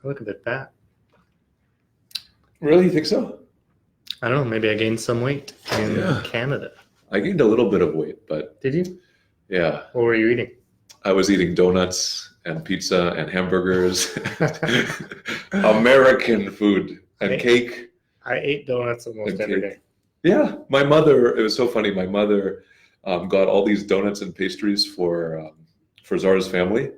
I look a bit fat. Really, you think so? I don't know. Maybe I gained some weight in Canada. I gained a little bit of weight, but Did you? yeah, What were you eating? I was eating donuts and pizza and hamburgers, American food and cake. I ate donuts almost And every cake. day. Yeah, my mother. It was so funny. My mother got all these donuts and pastries for Zara's family,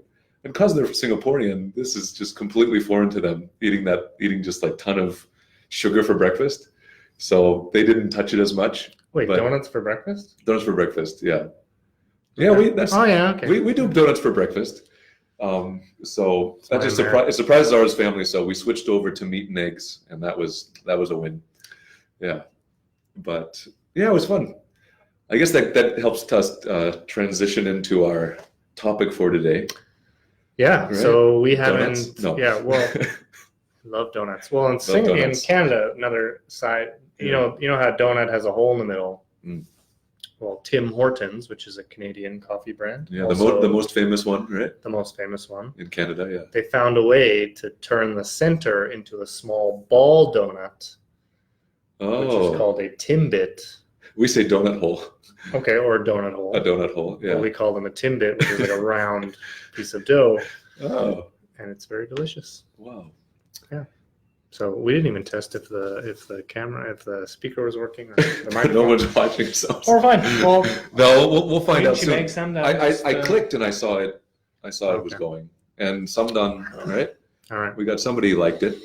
and because they're Singaporean, this is just completely foreign to them. Eating just like ton of sugar for breakfast, so they didn't touch it as much. Wait, But- donuts for breakfast? Donuts for breakfast, yeah. Yeah, we do donuts for breakfast. So that just surprised Zara's family. So we switched over to meat and eggs, and that was a win. Yeah, but yeah, it was fun. I guess that helps us transition into our topic for today. Yeah. Right? So we Donuts? haven't. No. Yeah. Well, love donuts. Well, in donuts. Canada, another side. You know how a donut has a hole in the middle. Mm. Well, Tim Hortons, which is a Canadian coffee brand. Yeah, also the most famous one, right? the most famous one. In Canada, yeah. They found a way to turn the center into a small ball donut, which is Oh, called a Timbit. we say donut hole, Okay, or a donut hole. a donut hole. Well, Yeah. we call them a Timbit, which is like a round piece of dough, Oh, and it's very delicious. wow. So we didn't even test if the speaker was working or the microphone. No one's watching, so. Or fine. Well, No, we'll find out didn't you soon. make some? I clicked and I saw it. I saw it was Okay. going, and some done. Right, All right. we got somebody who liked it.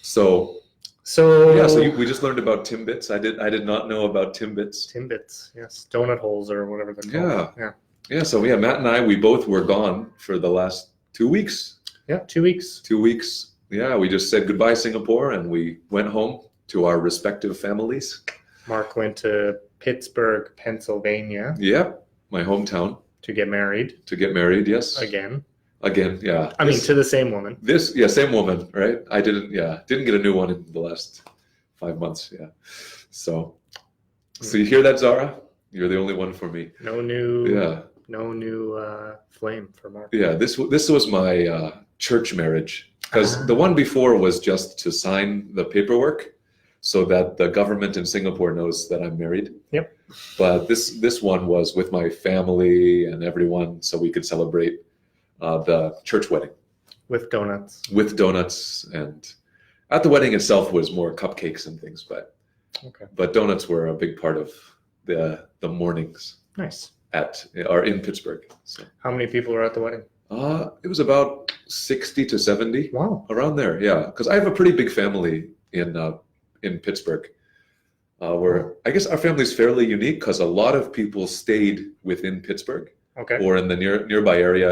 So So yeah, so we just learned about Timbits. I did not know about Timbits. Timbits, yes, donut holes or whatever they're called. Yeah. Yeah, so yeah, Matt and I, we both were gone for the last 2 weeks. Yeah. 2 weeks. 2 weeks. Yeah, we just said goodbye Singapore and we went home to our respective families. Mark went to Pittsburgh, Pennsylvania, Yep, my hometown to get married to get married. Yes, again. Again, yeah. I mean, to the same woman. Same woman, right? I didn't get a new one in the last 5 months. Yeah, so you hear that, Zara? You're the only one for me. No new. Yeah, No new flame for Mark. yeah. This was my church marriage, because the one before was just to sign the paperwork so that the government in Singapore knows that I'm married. Yep. But this one was with my family and everyone, so we could celebrate the church wedding With donuts. with donuts. And at the wedding itself was more cupcakes and things, but Okay. donuts were a big part of the mornings Nice. in Pittsburgh. So How many people were at the wedding? it was about 60 to 70. Wow. Around there, yeah. Because I have a pretty big family in Pittsburgh, where I guess our family's fairly unique because a lot of people stayed within Pittsburgh Okay. or in the nearby area.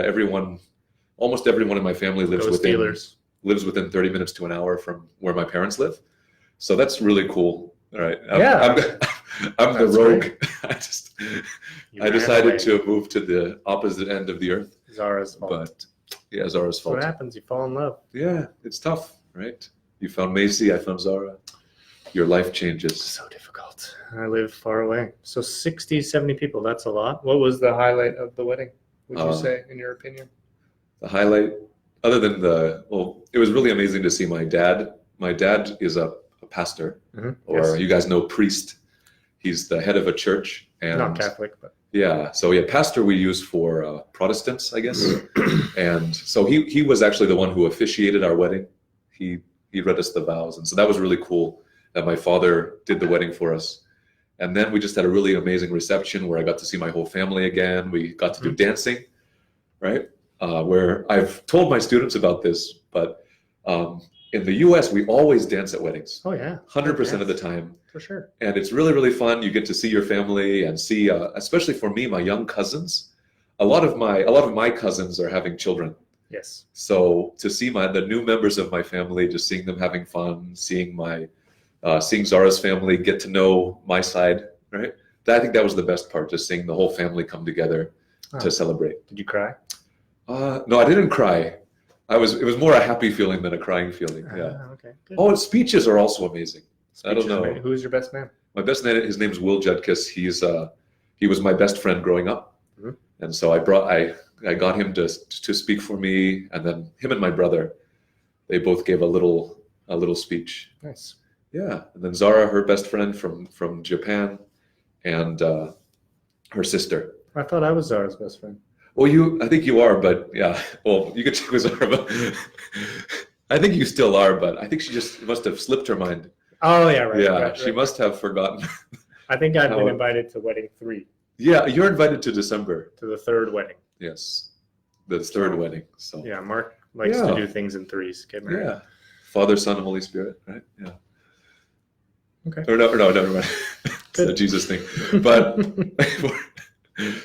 Almost everyone in my family lives Go within 30 minutes to an hour from where my parents live. So that's really cool. All right. Yeah. I'm the That's rogue. great. I decided to move to the opposite end of the earth, Zara's fault. but yeah, Zara's That's fault. what happens. You fall in love. Yeah, it's tough, right? You found Macy, I found Zara. Your life changes. So difficult. I live far away. So 60, 70 people. That's a lot. What was the highlight of the wedding, would you say, in your opinion? The highlight, other than it was really amazing to see my dad. My dad is a pastor, or Yes. you guys know priest. He's the head of a church. And Not Catholic, but yeah, so yeah, pastor we use for Protestants, I guess. And so he was actually the one who officiated our wedding. He read us the vows, and so that was really cool that my father did the wedding for us. And then we just had a really amazing reception where I got to see my whole family again. We got to do dancing, right? Where I've told my students about this, but in the U.S. we always dance at weddings, oh yeah, 100% of the time. for sure. And it's really, really fun. You get to see your family and see, especially for me, my young cousins. A lot of my cousins are having children. Yes. So to see the new members of my family, just seeing them having fun, seeing Zara's family get to know my side, right? I think that was the best part, just seeing the whole family come together to celebrate. Did you cry? No, I didn't cry. It was more a happy feeling than a crying feeling. Yeah. Okay. Good. Oh, and speeches are also amazing. I don't know. Who is your best man? My best man, his name's Will Judkis. He was my best friend growing up, and so I got him to speak for me, and then him and my brother. they both gave a little speech. Nice. Yeah, and then Zara, her best friend from Japan, and her sister. I thought I was Zara's best friend. Well, I think you are, but yeah. Well, you could check with Zara, but I think you still are, but I think she just must have slipped her mind. Oh yeah, right. Yeah, right, she right. must have forgotten. I think I'd been how- invited to wedding 3, Yeah, you're invited to December. to the 3rd wedding. Yes, the third wedding. So Yeah, Mark likes Yeah. to do things in 3s. Get married. yeah, Father, Son, Holy Spirit, right? Yeah. Okay. Or no, never mind. It's a Good. Jesus thing. But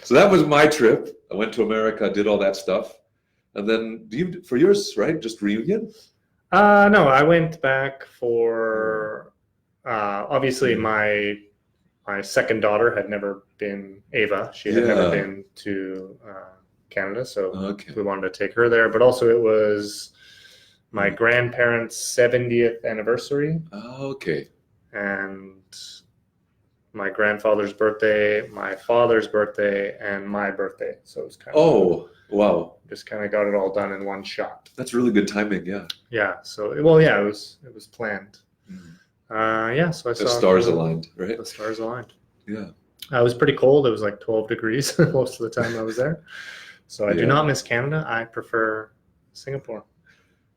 so that was my trip. I went to America, did all that stuff, and then for yours, right? Just reunion. No, I went back for obviously my second daughter had never been Ava. She had never Yeah. been to Canada, so Okay. we wanted to take her there. But also, it was my grandparents' 70th anniversary Okay. and my grandfather's birthday, my father's birthday, and my birthday. So it was kind of Oh, wow. just kind of got it all done in one shot. That's really good timing. Yeah. Yeah. So well, yeah, it was planned. Yeah. So I The saw stars aligned, right? The stars aligned. Yeah. It was pretty cold. It was like 12 degrees most of the time I was there. So I do Yeah. not miss Canada. I prefer Singapore.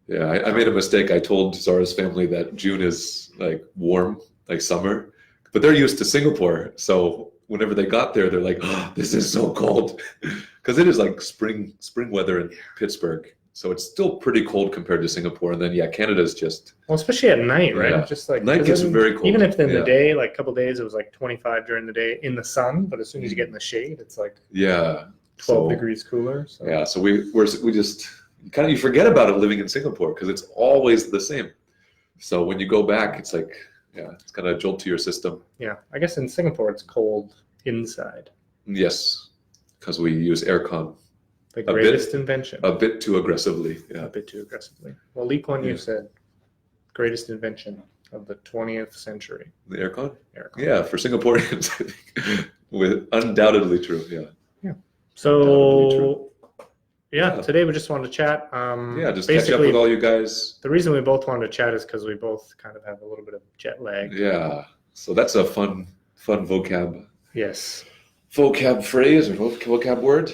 Yeah. I made a mistake. I told Zara's family that June is like warm, like summer, but they're used to Singapore. So whenever they got there, they're like, "Oh, this is so cold," because it is like spring weather in Pittsburgh. So it's still pretty cold compared to Singapore. And then yeah, Canada's just Well, especially at night, right? Yeah. Just like Night 'cause gets then very cold. Even if in Yeah. the day, like a couple days, it was like 25 during the day in the sun, but as soon as you get in the shade, it's like yeah. 12 So, degrees cooler. So Yeah. So we just kind of you forget about it living in Singapore because it's always the same. So when you go back, it's like yeah, it's kind of a jolt to your system. yeah, I guess in Singapore it's cold inside. Yes, because we use aircon The bit- greatest invention. a bit too aggressively. Yeah. A bit too aggressively. Well, Lee Kuan Yew Yeah. said, greatest invention of the 20th century. The aircon. Aircon. Yeah, for Singaporeans, I think, with undoubtedly true. Yeah. So, Yeah. today we just wanted to chat. Yeah. Just catch up basically, with all you guys. the reason we both wanted to chat is because we both kind of have a little bit of jet lag. Yeah. So that's a fun vocab Yes. phrase or vocab word.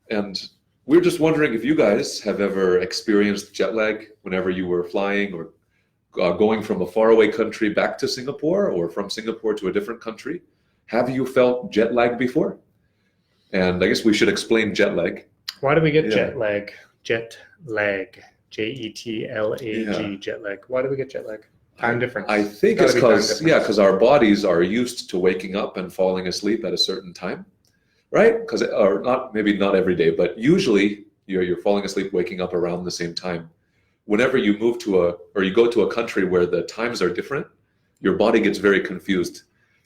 And we're just wondering if you guys have ever experienced jet lag whenever you were flying or going from a faraway country back to Singapore or from Singapore to a different country. Have you felt jet lag before? And I guess we should explain jet lag. Why do we get Yeah. jet lag? Jet lag. JETLAG. Yeah. Jet lag. Why do we get jet lag? Time difference. I think Gotta it's be time because difference. because our bodies are used to waking up and falling asleep at a certain time, right? Because or not maybe not every day, but usually you're falling asleep, waking up around the same time. Whenever you move to or you go to a country where the times are different, your body gets very confused.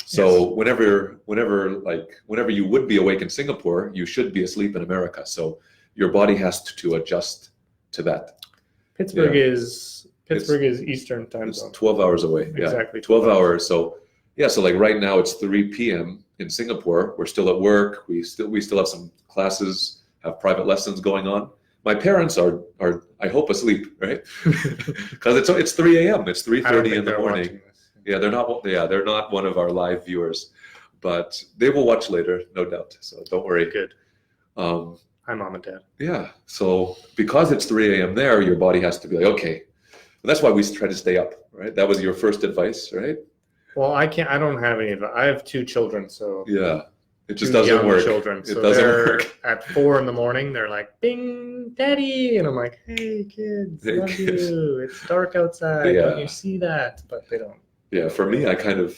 So whenever you would be awake in Singapore, you should be asleep in America. So your body has to adjust to that. Pittsburgh is Eastern time It's zone. 12 hours away. Yeah. Exactly. 12 hours. So yeah, so like right now it's 3 p.m. in Singapore. We're still at work. We still have some classes, have private lessons going on. My parents are I hope asleep, right? Because it's 3 a.m. It's I don't 3:30 think in the they're morning. watching this. Yeah, they're not one of our live viewers, but they will watch later, no doubt. So don't worry. Good. Um, Hi, Mom and Dad. yeah. So because it's 3 a.m. there, your body has to be like, okay. And that's why we try to stay up, right? That was your first advice, right? Well, I don't have any of it. I have 2 children, so Yeah. It just two doesn't young work. children. It So doesn't they're work. at 4 in the morning. They're like, "Bing, Daddy," and I'm like, "Hey, kids, Hey, love kids. you. It's dark outside. Yeah. Don't you see that?" But they don't. Yeah, for me, I'm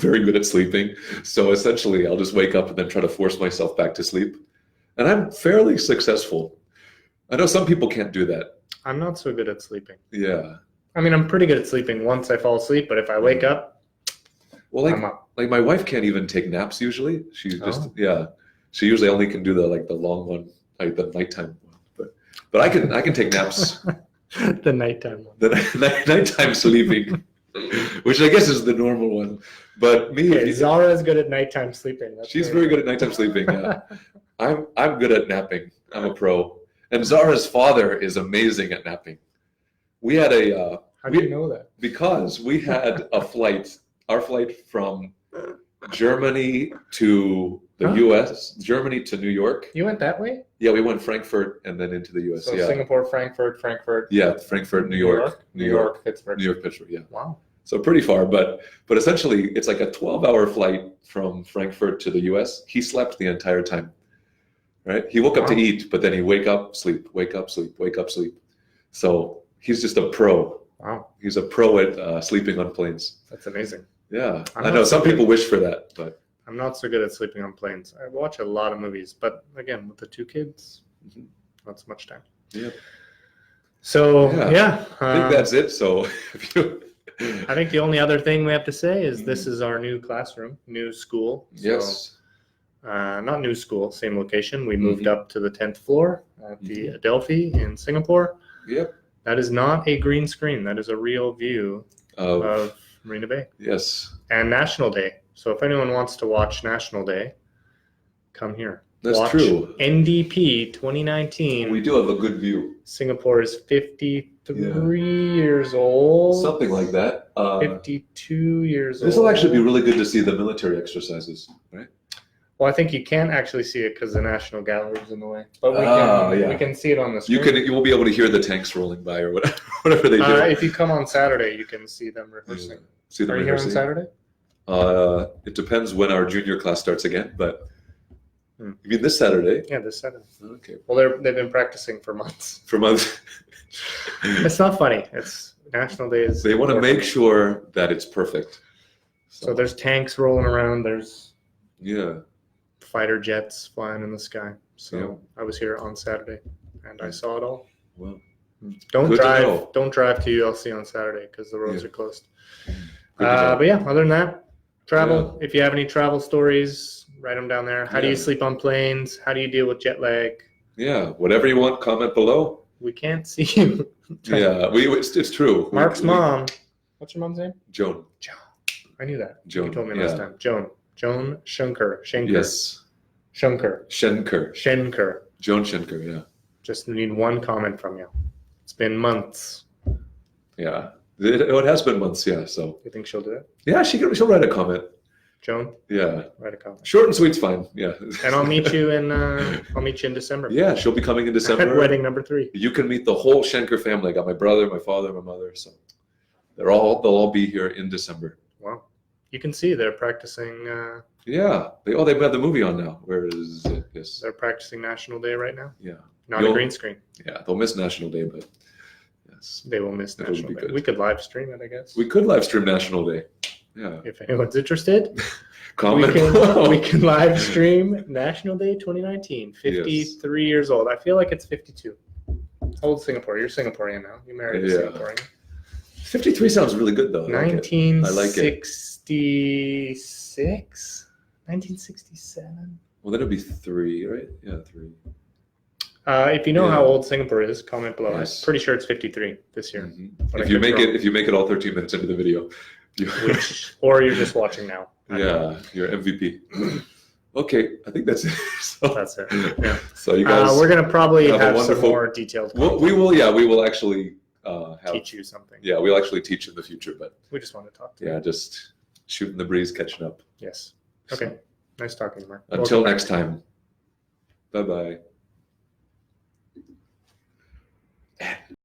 very good at sleeping. So essentially, I'll just wake up and then try to force myself back to sleep. And I'm fairly successful. I know some people can't do that. I'm not so good at sleeping. Yeah. I mean, I'm pretty good at sleeping once I fall asleep, but if I wake up, Well, I'm up. like my wife can't even take naps usually. She just Oh. yeah. She usually only can do the long one, like the nighttime one. But I can take naps. The nighttime one. The nighttime sleeping, which I guess is the normal one. But me, Okay, Zara is good at nighttime sleeping. That's she's very good at nighttime sleeping. Yeah. I'm good at napping. I'm a pro. And Zara's father is amazing at napping. we had a How do you know that? because we had a flight, our flight from Germany to the Huh? U.S., Germany to New York. You went that way? Yeah, we went Frankfurt and then into the U.S. So yeah, Singapore, Frankfurt. yeah, Frankfurt, New York, New York, Pittsburgh. New York, Pittsburgh. Yeah, Wow. so pretty far, but essentially it's like a 12-hour flight from Frankfurt to the U.S. He slept the entire time. Right? He woke up to Wow. eat, but then he wake up, sleep, wake up, sleep, wake up, sleep. So he's just a pro. Wow. He's a pro at sleeping on planes. That's amazing. Yeah, I'm I not know so some good. people wish for that, but I'm not so good at sleeping on planes. I watch a lot of movies, but again, with the 2 kids, Mhm. not so much time. Yeah. So Yeah. yeah, I think that's it. So if you, I think the only other thing we have to say is this is our new classroom, new school. So, yes, not new school, same location. We moved up to the 10th floor at the Adelphi in Singapore. yep, That is not a green screen. That is a real view of Marina Bay yes, and National Day. So if anyone wants to watch National Day, come here. that's Watch true. NDP 2019. We do have a good view, Singapore is 53 years old. something like that. 52 years old. This will actually be really good to see the military exercises, right? Well, I think you can't actually see it because the National Gallery is in the way. But Yeah. we can see it on the screen. You will be able to hear the tanks rolling by or whatever, whatever they do. If you come on Saturday, you can see them rehearsing. See them Are you here on rehearsing. Saturday? It depends when our junior class starts again, but Hmm. you mean this Saturday? Yeah, this Saturday. Okay, Well, they've been practicing for months. for months. It's not funny. It's National Day is. They want to make important. sure that it's perfect. So there's tanks rolling around. There's Yeah, fighter jets flying in the sky. So Yeah. I was here on Saturday, and I saw it all. well, Don't Good to drive. know. Don't drive to ULC on Saturday because the roads Yeah. are closed. good to know. But yeah, other than that, travel. If you have any travel stories, write them down there. How do you Yeah. sleep on planes? How do you deal with jet lag? Yeah, whatever you want, comment below. We can't see you. Yeah, it's true. Mark's We- mom. What's your mom's name? Joan. I knew that. Joan. You told me yeah. last time. Joan Schenker. Yes. Schenker. Schenker. Joan Schenker. Yeah. Just need one comment from you. It's been months. Yeah. It has been months. Yeah. So You think she'll do it? yeah, she'll write a comment. Joan, Yeah. write a comment. Short and sweet's fine. Yeah. And I'll meet you in December. Yeah, she'll be coming in At December. wedding number 3. You can meet the whole Schenker family. I got my brother, my father, my mother. So they'll all be here in December. Wow. You can see they're practicing. Yeah. They've got the movie on now. Where is it? Yes. They're practicing National Day right now. Yeah. Not a You'll- green screen. Yeah. They'll miss National Day, but yes. They will miss That would National be Day. good. We could live stream it, I guess. We could live stream National Day. Yeah. If anyone's interested, Comment we below. can live stream National Day 2019. 53 years old. I feel like it's 52. How old is Singapore? You're Singaporean now. You married a Yeah. Singaporean. 53 sounds really good though. I like it. 1966? 1967? Well, then it'd be 3, right? Yeah, 3. If you know Yeah. how old Singapore is, comment below. Yes. I'm pretty sure it's 53 this year. Mhm. But I If you could be wrong. make it all 13 minutes into the video, you, Or you're just watching now. I don't know. yeah, you're MVP. Okay, I think that's it. So, That's it. Yeah. so you guys, We're gonna probably have a have some wonderful- more detailed we will actually have, teach you something. yeah, we'll actually teach in the future, but We just want to talk to you. yeah, just shooting the breeze, catching up. Yes. Okay. So, Nice talking to you, Mark. until Welcome back. next time. Bye-bye.